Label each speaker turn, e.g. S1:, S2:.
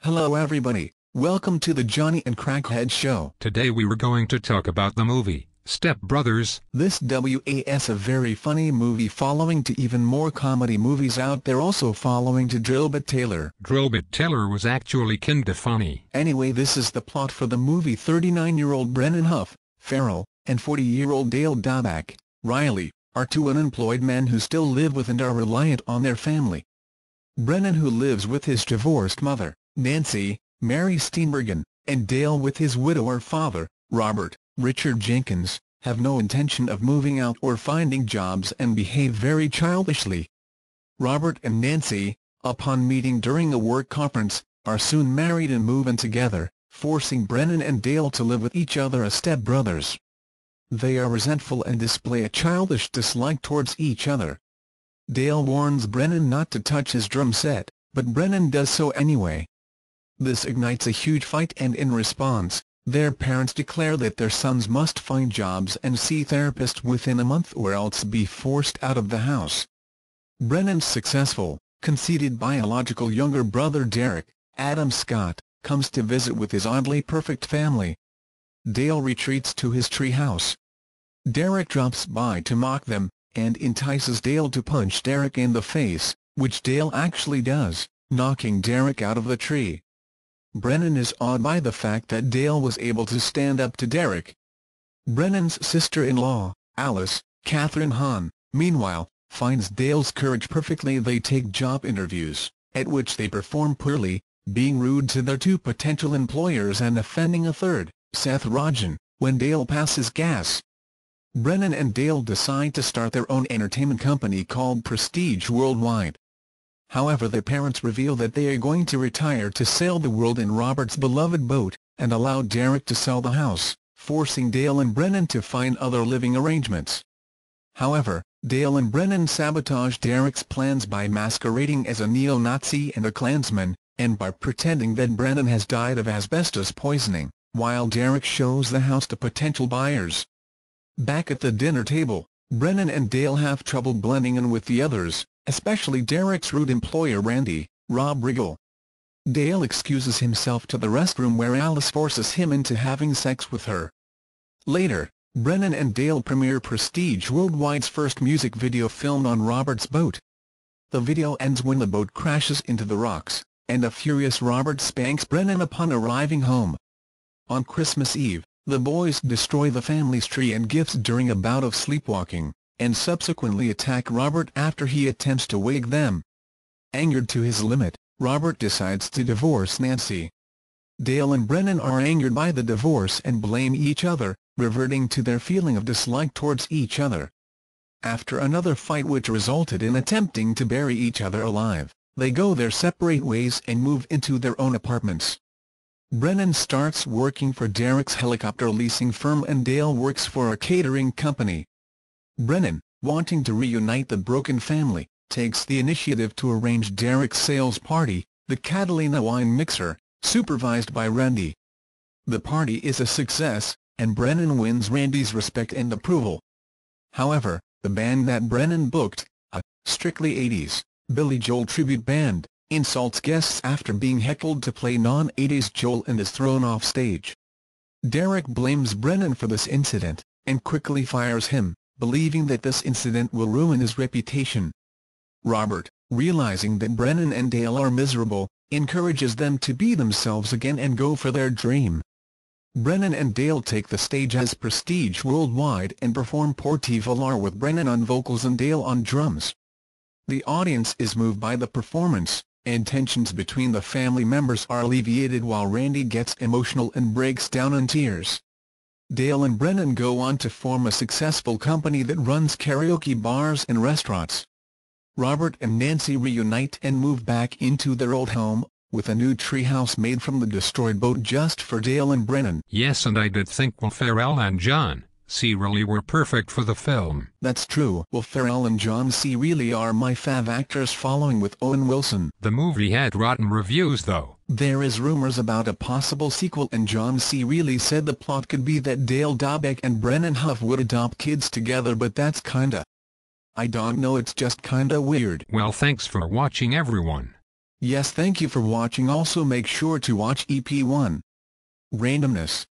S1: Hello everybody, welcome to the Johnny and Crackhead show.
S2: Today we were going to talk about the movie, Step Brothers.
S1: This was a very funny movie following to even more comedy movies out there, also following to Drillbit Taylor.
S2: Drillbit Taylor was actually kinda funny.
S1: Anyway, this is the plot for the movie. 39-year-old Brennan Huff, Farrell, and 40-year-old Dale Daback, Riley, are two unemployed men who still live with and are reliant on their family. Brennan, who lives with his divorced mother, Nancy, Mary Steenbergen, and Dale with his widower father, Robert, Richard Jenkins, have no intention of moving out or finding jobs and behave very childishly. Robert and Nancy, upon meeting during a work conference, are soon married and move in together, forcing Brennan and Dale to live with each other as step-brothers. They are resentful and display a childish dislike towards each other. Dale warns Brennan not to touch his drum set, but Brennan does so anyway. This ignites a huge fight, and in response, their parents declare that their sons must find jobs and see therapists within a month or else be forced out of the house. Brennan's successful, conceited biological younger brother Derek, Adam Scott, comes to visit with his oddly perfect family. Dale retreats to his tree house. Derek drops by to mock them, and entices Dale to punch Derek in the face, which Dale actually does, knocking Derek out of the tree. Brennan is awed by the fact that Dale was able to stand up to Derek. Brennan's sister-in-law, Alice, Catherine Hahn, meanwhile, finds Dale's courage perfectly. They take job interviews, at which they perform poorly, being rude to their two potential employers and offending a third, Seth Rogen, when Dale passes gas. Brennan and Dale decide to start their own entertainment company called Prestige Worldwide. However, their parents reveal that they are going to retire to sail the world in Robert's beloved boat, and allow Derek to sell the house, forcing Dale and Brennan to find other living arrangements. However, Dale and Brennan sabotage Derek's plans by masquerading as a neo-Nazi and a Klansman, and by pretending that Brennan has died of asbestos poisoning, while Derek shows the house to potential buyers. Back at the dinner table, Brennan and Dale have trouble blending in with the others, especially Derek's rude employer Randy, Rob Riggle. Dale excuses himself to the restroom where Alice forces him into having sex with her. Later, Brennan and Dale premiere Prestige Worldwide's first music video filmed on Robert's boat. The video ends when the boat crashes into the rocks, and a furious Robert spanks Brennan upon arriving home. On Christmas Eve, the boys destroy the family's tree and gifts during a bout of sleepwalking, and subsequently attack Robert after he attempts to wake them. Angered to his limit, Robert decides to divorce Nancy. Dale and Brennan are angered by the divorce and blame each other, reverting to their feeling of dislike towards each other. After another fight which resulted in attempting to bury each other alive, they go their separate ways and move into their own apartments. Brennan starts working for Derek's helicopter leasing firm and Dale works for a catering company. Brennan, wanting to reunite the broken family, takes the initiative to arrange Derek's sales party, the Catalina wine mixer, supervised by Randy. The party is a success, and Brennan wins Randy's respect and approval. However, the band that Brennan booked, a strictly 80s, Billy Joel tribute band, insults guests after being heckled to play non-80s Joel and is thrown off stage. Derek blames Brennan for this incident, and quickly fires him, believing that this incident will ruin his reputation. Robert, realizing that Brennan and Dale are miserable, encourages them to be themselves again and go for their dream. Brennan and Dale take the stage as Prestige Worldwide and perform Porti Volar with Brennan on vocals and Dale on drums. The audience is moved by the performance, and tensions between the family members are alleviated while Randy gets emotional and breaks down in tears. Dale and Brennan go on to form a successful company that runs karaoke bars and restaurants. Robert and Nancy reunite and move back into their old home, with a new treehouse made from the destroyed boat just for Dale and Brennan.
S2: Yes, and I did think Will Ferrell and John C. Reilly were perfect for the film.
S1: That's true. Will Ferrell and John C. Reilly are my fav actors, following with Owen Wilson.
S2: The movie had rotten reviews though.
S1: There is rumors about a possible sequel, and John C. Reilly said the plot could be that Dale Daback and Brennan Huff would adopt kids together, but that's kinda... I don't know, it's just kinda weird.
S2: Well, thanks for watching everyone.
S1: Yes, thank you for watching. Also make sure to watch EP1. Randomness.